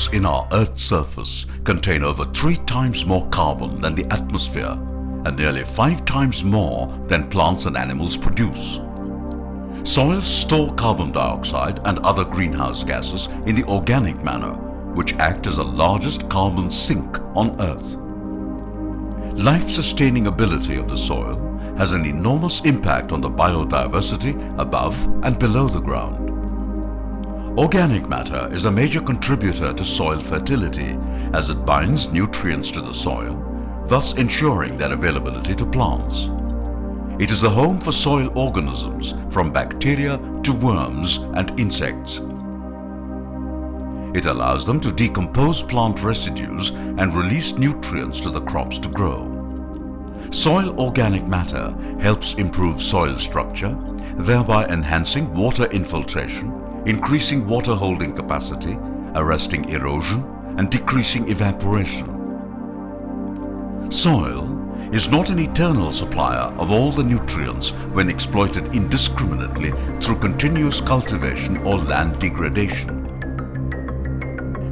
minerals in our Earth's surface contain over 3 times more carbon than the atmosphere and nearly 5 times more than plants and animals produce. Soils store carbon dioxide and other greenhouse gases in the organic manner, which act as the largest carbon sink on Earth. Life-sustaining ability of the soil has an enormous impact on the biodiversity above and below the ground. Organic matter is a major contributor to soil fertility as it binds nutrients to the soil, thus ensuring their availability to plants. It is the home for soil organisms from bacteria to worms and insects. It allows them to decompose plant residues and release nutrients to the crops to grow. Soil organic matter helps improve soil structure, thereby enhancing water infiltration, increasing water holding capacity, arresting erosion, and decreasing evaporation. Soil is not an eternal supplier of all the nutrients when exploited indiscriminately through continuous cultivation or land degradation.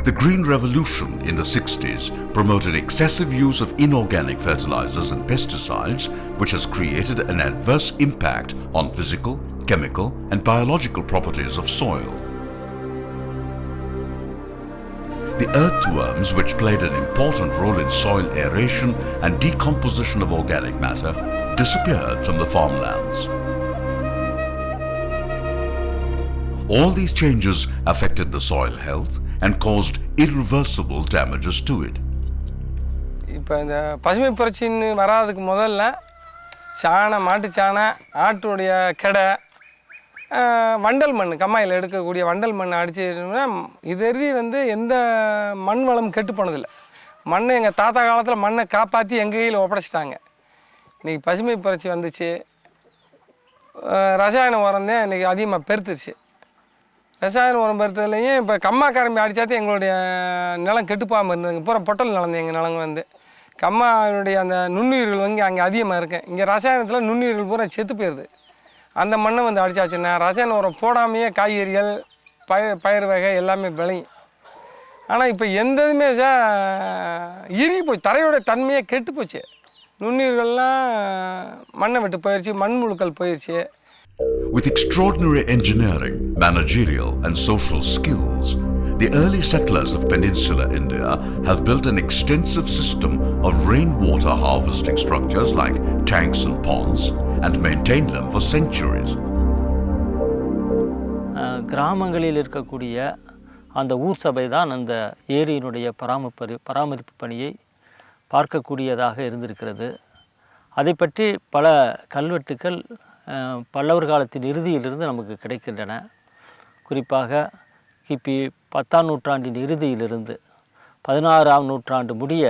The Green Revolution in the 60s promoted excessive use of inorganic fertilizers and pesticides, which has created an adverse impact on physical, chemical, and biological properties of soil. The earthworms, which played an important role in soil aeration and decomposition of organic matter, disappeared from the farmlands. All these changes affected the soil health and caused irreversible damages to it. இப்போ இந்த பசுமை புரட்சின்னு வராதுக்கு முதல்ல சாணம், மாட்டு சாணம், ஆட்டுடைய கெடை, வண்டல் மண், கம்மாயில் எடுக்கக்கூடிய வண்டல் மண் அடிச்சுன்னா இது எந்த மண் வளம் கெட்டு போனதில்லை. மண்ணை எங்கள் தாத்தா காலத்தில் மண்ணை காப்பாற்றி எங்கள் கையில் ஒப்படைச்சிட்டாங்க. இன்றைக்கி பசுமை புரட்சி வந்துச்சு, ரசாயன உரம் தான் இன்றைக்கி அதிகமாக பெருத்துருச்சு. ரசாயன உரம் பெருத்ததுலேயும் இப்போ கம்மா கரம்பி அடித்தாத்தே எங்களுடைய நிலம் கெட்டுப்பாமல் இருந்ததுங்க. பூரா பொட்டல் நிலம் எங்கள் நிலங்க கம்மாவுடைய அந்த நுண்ணுயிர்கள் அங்கே அதிகமாக இருக்குது. இங்கே ரசாயனத்தில் நுண்ணுயிர்கள் பூரா செத்து போயிடுது. அந்த மண்ணை அடித்தாச்சுன்னா ரசாயன உரம் போடாமையே காய்கறிகள், பயிர் வகை எல்லாமே விளையும். ஆனால் இப்போ எந்த இதுவுமே இறுகி போச்சு, தரையோட தன்மையே கெட்டு போச்சு. நுண்ணுயிர்கள்லாம் மண்ணை விட்டு போயிடுச்சு, மண்புழுக்கள் போயிடுச்சு. With extraordinary engineering, managerial and social skills, the early settlers of peninsular India have built an extensive system of rainwater harvesting structures like tanks and ponds and maintained them for centuries. கிராமங்களில் இருக்கக்கூடிய அந்த ஊர் சபை தான் அந்த ஏரியினுடைய பராமரிப்பு பணியை பார்க்கக்கூடியதாக இருந்திருக்கிறது. அதை பற்றி பல கல்வெட்டுக்கள் பல்லவர் காலத்தின் இறுதியிலிருந்து நமக்கு கிடைக்கின்றன. குறிப்பாக கிபி 10ஆம் நூற்றாண்டின் இறுதியிலிருந்து 16ஆம் நூற்றாண்டு முடிய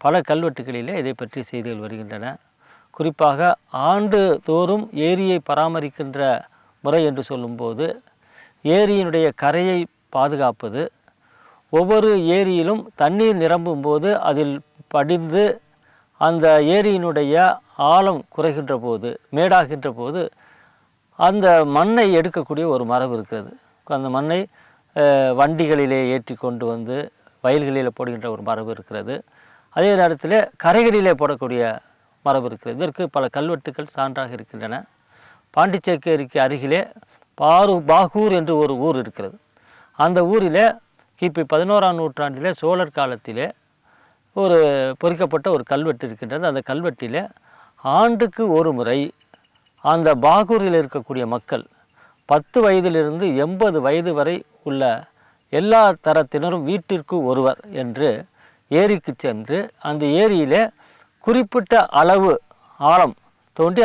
பல கல்வெட்டுகளிலே இதை பற்றி செய்திகள் வருகின்றன. குறிப்பாக ஆண்டுதோறும் ஏரியை பராமரிக்கின்ற முறை என்று சொல்லும்போது ஏரியினுடைய கரையை பாதுகாப்பது, ஒவ்வொரு ஏரியிலும் தண்ணீர் நிரம்பும் போது அதில் படிந்து அந்த ஏரியினுடைய ஆழம் குறைகின்ற போது, மேடாகின்ற போது அந்த மண்ணை எடுக்கக்கூடிய ஒரு மரபு இருக்கிறது. அந்த மண்ணை வண்டிகளிலே ஏற்றி கொண்டு வந்து வயல்களில் போடுகின்ற ஒரு மரபு இருக்கிறது. அதே நேரத்தில் கரைகளிலே போடக்கூடிய மரபு இருக்கிறது. இதற்கு பல கல்வெட்டுக்கள் சான்றாக இருக்கின்றன. பாண்டிச்சேரிக்கு அருகிலே பாகூர் என்று ஒரு ஊர் இருக்கிறது. அந்த ஊரில் கிபி 11ஆம் நூற்றாண்டிலே சோழர் காலத்திலே ஒரு பொறிக்கப்பட்ட ஒரு கல்வெட்டு இருக்கின்றது. அந்த கல்வெட்டில் ஆண்டுக்கு ஒரு முறை அந்த பாகூரில் இருக்கக்கூடிய மக்கள் 10 வயதிலிருந்து 80 வயது வரை உள்ள எல்லா தரத்தினரும் வீட்டிற்கு ஒருவர் என்று ஏரிக்கு சென்று அந்த ஏரியிலே குறிப்பிட்ட அளவு ஆழம் தோண்டி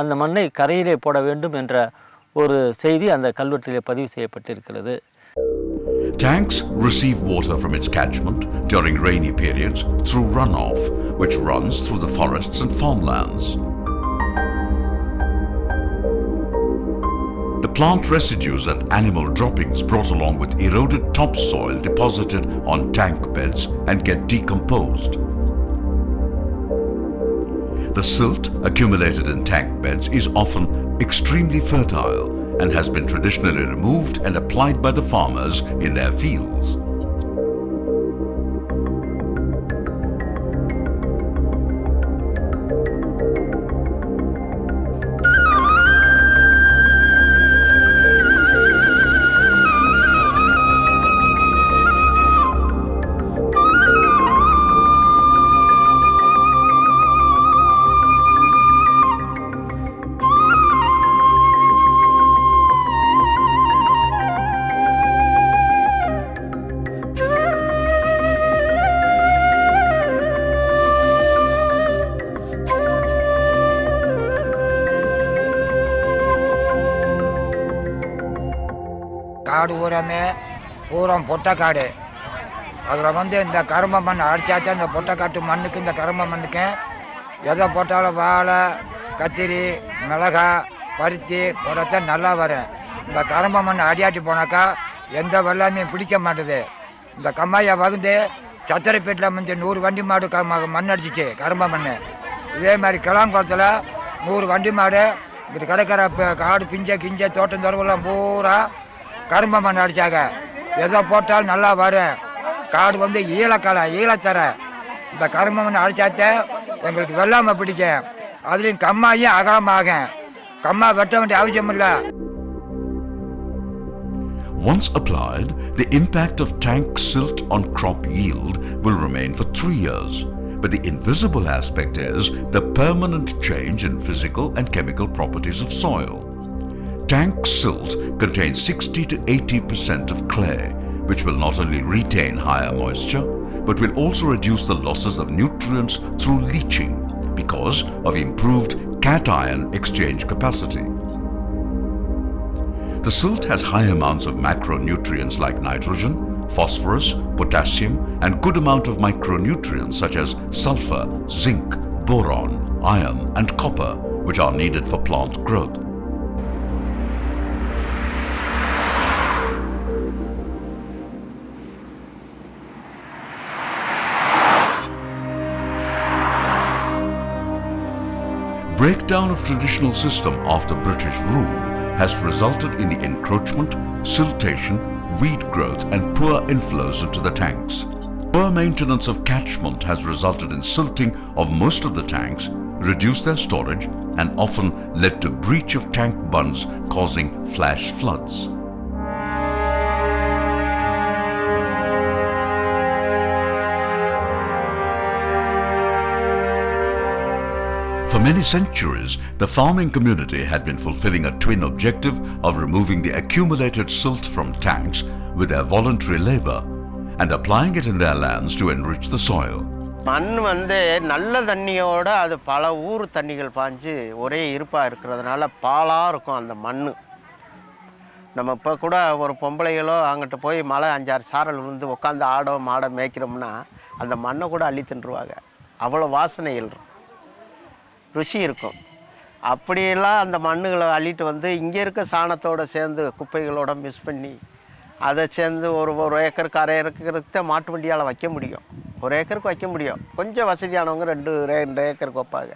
அந்த மண்ணை கரையிலே போட வேண்டும் என்ற ஒரு செய்தி அந்த கல்வெட்டிலே பதிவு செய்யப்பட்டிருக்கிறது. Tanks receive water from its catchment during rainy periods through runoff, which runs through the forests and farmlands. The plant residues and animal droppings brought along with eroded topsoil deposited on tank beds and get decomposed. The silt accumulated in tank beds is often extremely fertile and has been traditionally removed and applied by the farmers in their fields. காடு பூரா பொட்டைக்காடு. அதில் வந்து இந்த கரும்பு மண் அடித்தாத்தான் இந்த பொட்டைக்காட்டு மண்ணுக்கு இந்த கரும்பு மண்ணுக்கு எதை போட்டாலும் வாழை, கத்திரி, மிளகாய், பருத்தி போடத்தான் நல்லா வரும். இந்த கரும்பு மண் அடியாட்டி போனாக்கா எந்த வெள்ளாமையும் பிடிக்க மாட்டுது. இந்த கம்மாயை வகுந்து சத்திரப்பேட்டில் வந்து 100 வண்டி மாடு மண் அடிச்சிச்சு கரும்பு மண். இதே மாதிரி கிளாங்குளத்தில் 100 வண்டி மாடு இங்கிட்டு கிடைக்கிற காடு கிஞ்ச தோட்டம் தரவெல்லாம் பூரா கரும்பு மண் அடித்தாங்க. எதை போட்டாலும் நல்லா வரும். காடு வந்து ஈழத்தர இந்த கரும்பு மண் அடித்தாத்தே எங்களுக்கு வெள்ளாமை பிடிக்கும். அதுலேயும் கம்மாயும் அகலமாகும். கம்மா வெட்ட வேண்டிய அவசியம் இல்லை. Once applied, the impact of tank silt on crop yield will remain for 3 years. But the invisible aspect is the permanent change in physical and chemical properties of soil. Tank silt contains 60 to 80% of clay, which will not only retain higher moisture, but will also reduce the losses of nutrients through leaching because of improved cation exchange capacity. The silt has high amounts of macronutrients like nitrogen, phosphorus, potassium, and good amount of micronutrients such as sulfur, zinc, boron, iron, and copper, which are needed for plant growth. Breakdown of traditional system after British rule has resulted in the encroachment, siltation, weed growth and poor inflows into the tanks. Poor maintenance of catchment has resulted in silting of most of the tanks, reduced their storage and often led to breach of tank bunds causing flash floods. For many centuries, the farming community had been fulfilling a twin objective of removing the accumulated silt from tanks with their voluntary labor and applying it in their lands to enrich the soil. மண் வந்து நல்ல தண்ணியோட அது பல ஊர் தண்ணிகள் பாஞ்சு ஒரே இருப்பாக இருக்கிறதுனால பாலாக இருக்கும் அந்த மண். நம்ம இப்போ கூட ஒரு பொம்பளைகளோ அங்கிட்ட போய் மழை 5-6 சாரல் விழுந்து உட்காந்து ஆடோ மாடோ மேய்க்கிறோம்னா அந்த மண்ணை கூட அள்ளி தின்றுவாங்க. அவ்வளோ வாசனைகள் இருக்கும், ருசி இருக்கும். அப்படியெல்லாம் அந்த மண்ணுகளை அள்ளிட்டு வந்து இங்கே இருக்க சாணத்தோடு சேர்ந்து குப்பைகளோட மிக்ஸ் பண்ணி அதை சேர்ந்து ஒரு ஏக்கருக்கு 1/2 ஏக்கருக்கு தான் மாட்டு வண்டியால் வைக்க முடியும். 1 ஏக்கருக்கு வைக்க முடியும். கொஞ்சம் வசதியானவங்க 2 ஏக்கருக்கு வைப்பாங்க.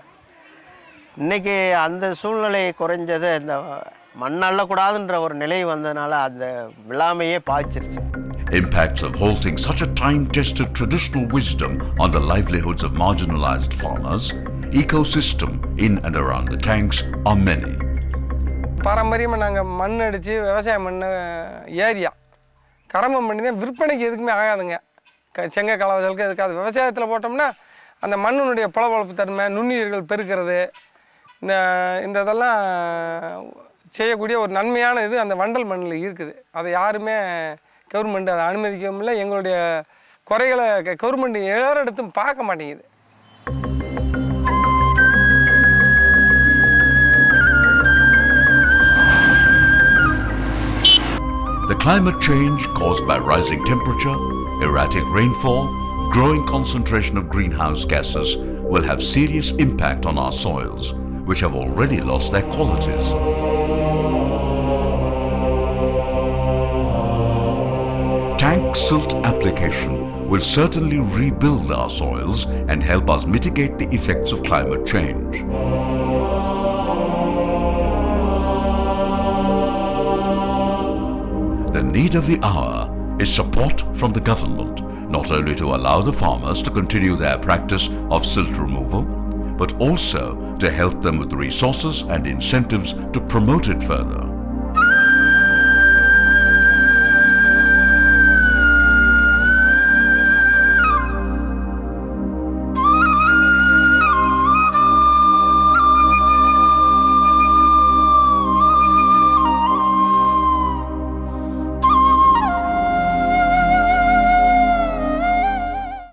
இன்றைக்கி அந்த சூழ்நிலை குறைஞ்சது இந்த மண் அள்ளக்கூடாதுன்ற ஒரு நிலை வந்ததுனால அந்த விழாமையே பாய்ச்சிருச்சு. Impacts of halting such a time-tested traditional wisdom on the livelihoods of marginalized farmers, ecosystem in and around the tanks are many. பாரம்பரியமாக நாங்கள் மண் அடித்து விவசாயம் பண்ண ஏரியா கரம்பம் பண்ணி தான் விற்பனைக்கு எதுக்குமே ஆகாதுங்க. செங்க கலவசலுக்கு எதுக்காது. விவசாயத்தில் போட்டோம்னா அந்த மண்ணினுடைய பளபளப்பு தன்மை, நுண்ணுயிர்கள் பெருக்கிறது, இந்த இதெல்லாம் செய்யக்கூடிய ஒரு நன்மையான இது அந்த வண்டல் மண்ணில் இருக்குது. அதை யாருமே கவர்மெண்ட் அதை அனுமதிக்கவும் இல்லை. எங்களுடைய குறைகளை கவர்மெண்ட் எல்லாரும் இடத்தும் பார்க்க மாட்டேங்குது. The climate change caused by rising temperature, erratic rainfall, growing concentration of greenhouse gases will have serious impact on our soils, which have already lost their qualities. Tank silt application will certainly rebuild our soils and help us mitigate the effects of climate change. The need of the hour is support from the government, not only to allow the farmers to continue their practice of silt removal, but also to help them with resources and incentives to promote it further.